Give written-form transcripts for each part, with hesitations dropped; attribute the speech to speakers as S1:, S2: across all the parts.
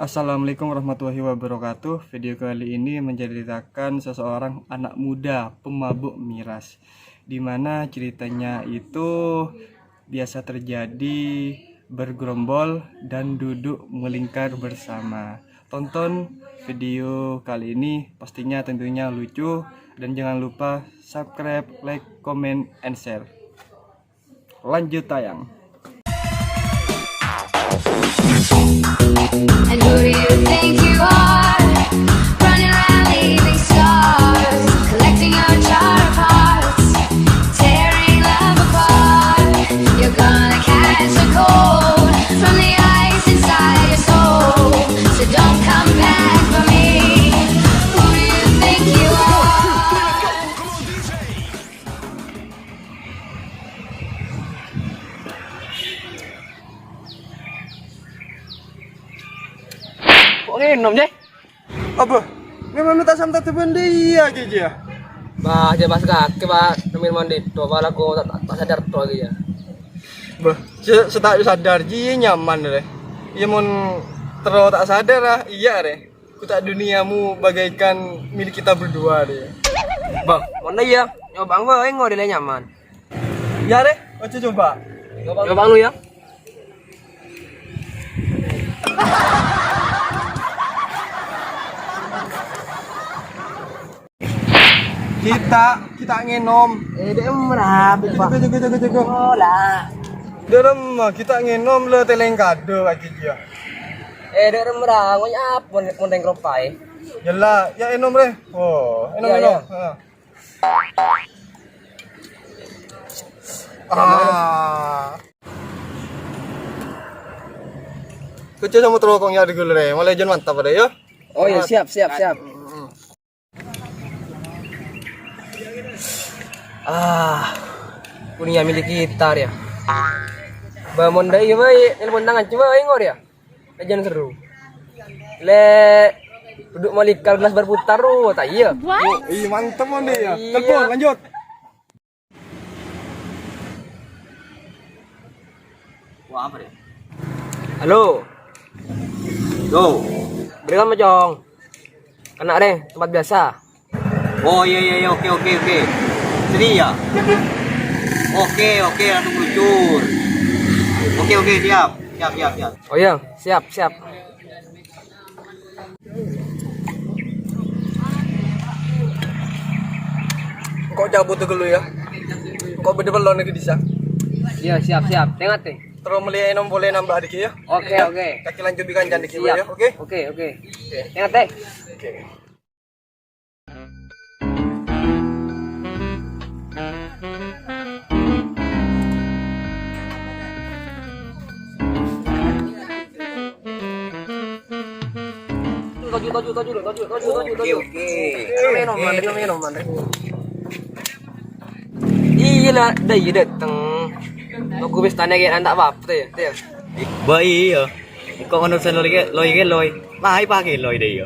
S1: Assalamualaikum warahmatullahi wabarakatuh. Video kali ini menceritakan seseorang anak muda pemabuk miras, dimana ceritanya itu biasa terjadi bergerombol dan duduk melingkar bersama. Tonton video kali ini, pastinya tentunya lucu, dan jangan lupa subscribe, like, comment, and share. Lanjut tayang.
S2: And who do you think you are? Running around leaving scars, collecting your jar of hearts, tearing love apart. You're gonna catch a cold from the ice inside your soul. So don't come back for me. Who do you think you are?
S3: Kok nginom je?
S1: Apa? Memang tak sampai terbenda iya aja.
S3: Bah, aja pas kaki bah, nemin mandi tu, bah aku tak sadar tu lagi ya.
S1: Bah, setak sadar ji nyaman deh. Iya mon terus tak sadar lah, iya deh. Ku tak duniamu bagaikan milik kita berdua deh.
S3: Bang, mana ya? Nyoba bang, engor dia nyaman.
S1: Ya deh, oke coba.
S3: Nyoba lu ya.
S1: Kita ngenom.
S3: Dia merah,
S1: Jaga.
S3: Oh lah.
S1: Dalam kita ngenom le teleng kado lagi dia.
S3: Dia merah, ngonya apa mondeng kropai.
S1: Yalah, ya enom deh. Oh, enom.
S3: Iya.
S1: Kecil sama terokongnya ada gula deh. Mulai jangan mantap ada ya.
S3: Oh iya, siap. Punya milik kita ya. Bangun dari baik, nelpon tangan coba engor ya. Jangan seru. Duduk malikal gelas berputar tak iya.
S1: Ih, mantap mon deh ya.
S3: Iya.
S1: Telepon lanjut.
S3: Wah, apa deh? Halo. Yo. Berikan macong. Kena deh, tempat biasa.
S4: Oh iya oke. Sini ya. Oke langsung meluncur. Oke siap.
S3: Oh iya, siap.
S1: Kok cabut dulu ya? Kok bener-bener lagi bisa?
S3: Iya, siap. Tengok teh.
S1: Terus melihat enom boleh nambah dikit ya?
S3: Oke.
S1: Kaki lanjut bikin jangan dikit
S3: Siap.
S1: ya, oke?
S3: Oke. Tengok teh.
S1: Oke.
S3: Toju.
S4: Oke.
S3: Minum. Iya lah, dah datang. Aku bisa tanya kayak anak apa tuh ya.
S4: Baik ya. Kok manusia loy. Mahal pakai loy deh ya.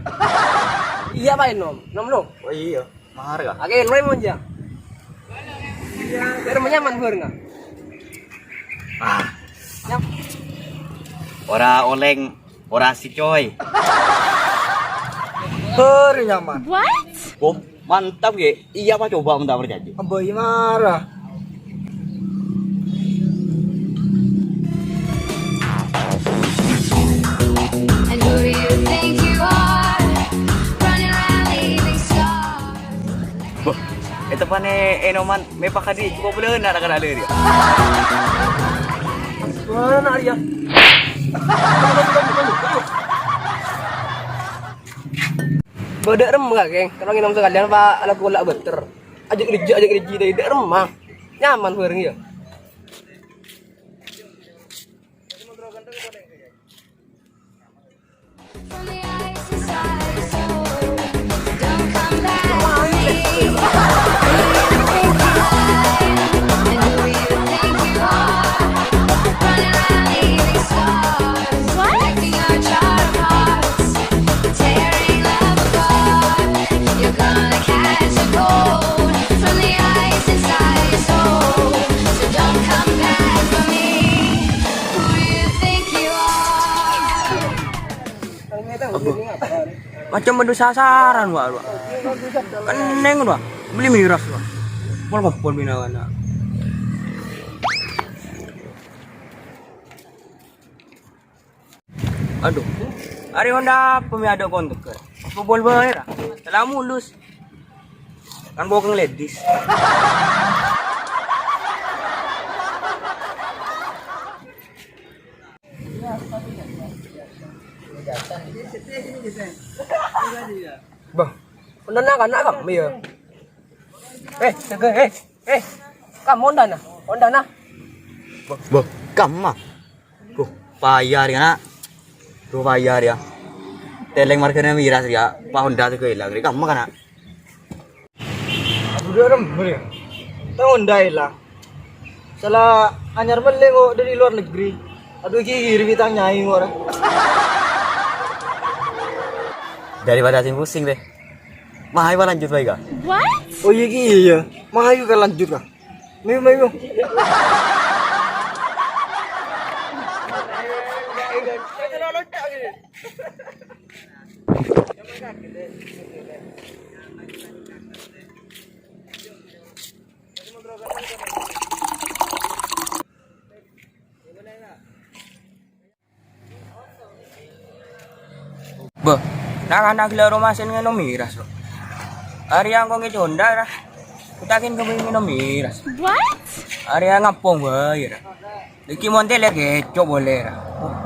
S3: Iya pak nom lo.
S4: Oh iya. Mahal kah?
S3: Oke, loy mau aja. Iya, biar nyaman nggak? Nyam.
S4: Ora oleng, ora si coy.
S1: Nyaman.
S4: Oh, mantap ge. Iya apa coba minta berjanji.
S1: Abai marah.
S2: And who do you think you are? Running around leaving scars.
S4: Boh, itu pane enoman me pakadi cukup boleh nak ada dia.
S3: Mana dia? Bodoh rem gak, geng? Kalau nginum sekalian pak, ala gula beter. Ajak kerja dari rem mah. Nyaman bareng ya.
S2: From the ice inside your soul. Don't come back for me. And who do you think you are? Running around leaving scars, collecting your jar of hearts, tearing love apart. You're gonna catch a cold from the ice inside your soul. So
S3: Macam madu sasaran wah. Keneng wah. Beli miras wah. Pol binawana. Aduh. Hari Honda pemiado kontak ke. Bobol bayar. Telah mulus. Kan bawa ke ladies. Bah, pendana kan nak kami ya. Kamu ondana.
S4: Boh, kamu mah. Boh, bayar ya nak. Tuh bayar ya. Teleng markanya miras ya. Pak Honda tuh kehilang. Kamu kan nak.
S1: Aduh dia rembur ya. Tahu ndai lah. Salah anyar meleng kok dari luar negeri. Aduh kiri kita nyai orang.
S4: Daripada sing pusing deh. Mahai pa lanjut baik kah?
S1: Oh iya. Mahayu kan lanjut kah? Mayu.
S3: Bah, nak gila romasen ngeno miras loh. Hari yang kong itu Honda lah. Kutakin kau ngeno miras. What? Hari yang ngapong bayar. Iki monte lagi cok boleh lah.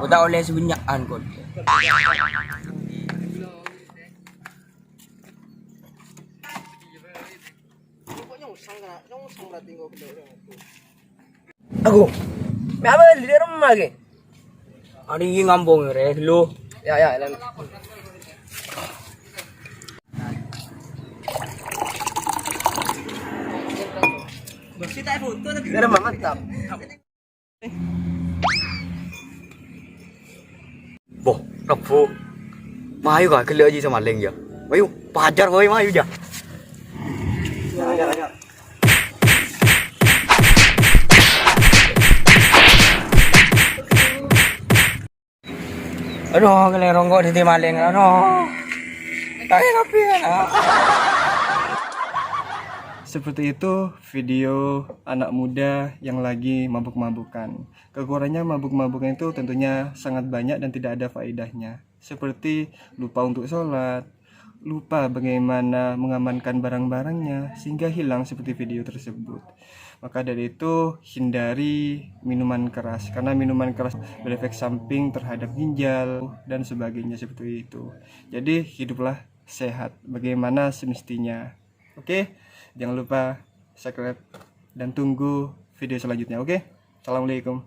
S3: Udah oleh sebanyakan kau. Aku. Me apa di rumah lagi? Hari ini ngambong re lu. Ya, lan. Ada mantap.
S4: Boh, Rabu. Mahayu kah kelihatan aja sama leng ya. Mayu, pajar kau mahayu ya.
S3: Aduh, kelerong kok di maling. Aduh. Tahu kopi ya.
S1: Seperti itu video anak muda yang lagi mabuk-mabukan. Kekurangannya mabuk-mabukan itu tentunya sangat banyak dan tidak ada faedahnya. Seperti lupa untuk sholat, lupa bagaimana mengamankan barang-barangnya sehingga hilang seperti video tersebut. Maka dari itu hindari minuman keras karena minuman keras berefek samping terhadap ginjal dan sebagainya seperti itu. Jadi hiduplah sehat bagaimana semestinya. Oke, jangan lupa subscribe dan tunggu video selanjutnya. Oke, assalamualaikum.